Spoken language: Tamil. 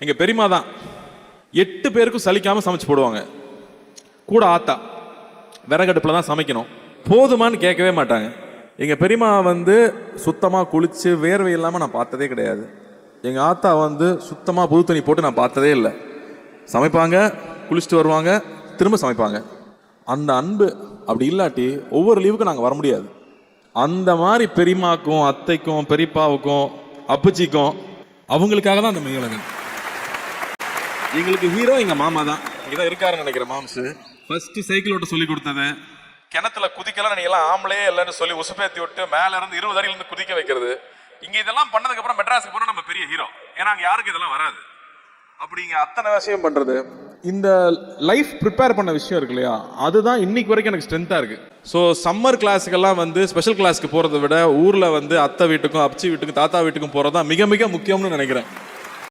எங்க பெரியமா தான் 8 பேருக்கும் சலிக்காம சமைச்சு போடுவாங்க. கூட ஆத்தா விறகடுப்புல தான் சமைக்கணும். போதுமான்னு கேட்கவே மாட்டாங்க. எங்க பெரியமா வந்து சுத்தமா குளிச்சு வேர்வை இல்லாம நான் பார்த்ததே கிடையாது. எங்க ஆத்தா வந்து சுத்தமா புது துணி போட்டு நான் பார்த்ததே இல்லை. சமைப்பாங்க, குளிச்சுட்டு வருவாங்க, திரும்ப சமைப்பாங்க. அந்த அன்பு அப்படி இல்லாட்டி ஒவ்வொரு லீவுக்கும் நாங்கள் வர முடியாது. அந்த மாதிரி பெரியமாக்கும் அத்தைக்கும் பெரியப்பாவுக்கும் அப்பச்சிக்கும் அவங்களுக்காக தான் அந்த மெய்யுலகன். எங்களுக்கு ஹீரோ எங்க மாமா தான். இங்கதான் இருக்காருன்னு நினைக்கிறேன். மாம்ஸ் ஃபர்ஸ்ட் சைக்கிள் ஓட்ட சொல்லி கொடுத்தது, கிணத்துல குதிக்கலாம் நீங்க எல்லாம் ஆம்பளே இல்லைன்னு சொல்லி உசுப்பேத்தி விட்டு மேல இருந்து 20 அடியில இருந்து குதிக்க வைக்கிறது. இங்க இதெல்லாம் பண்ணதுக்கு அப்புறம் மெட்ராஸுக்கு போனா நம்ம பெரிய ஹீரோ. ஏன்னா அங்க யாருக்கு இதெல்லாம் வராது. அப்படிங்க அத்தனை விஷயம் பண்றது. இந்த லைஃப் ப்ரிப்பேர் பண்ண விஷயம் இருக்கு இல்லையா, அதுதான் இன்னைக்கு வரைக்கும் எனக்கு ஸ்ட்ரென்த்தா இருக்கு. ஸோ சம்மர் கிளாஸுக்கெல்லாம் வந்து ஸ்பெஷல் கிளாஸ்க்கு போறதை விட ஊர்ல வந்து அத்தை வீட்டுக்கும் அப்பச்சி வீட்டுக்கும் தாத்தா வீட்டுக்கும் போறதா மிக மிக முக்கியம்னு நினைக்கிறேன்.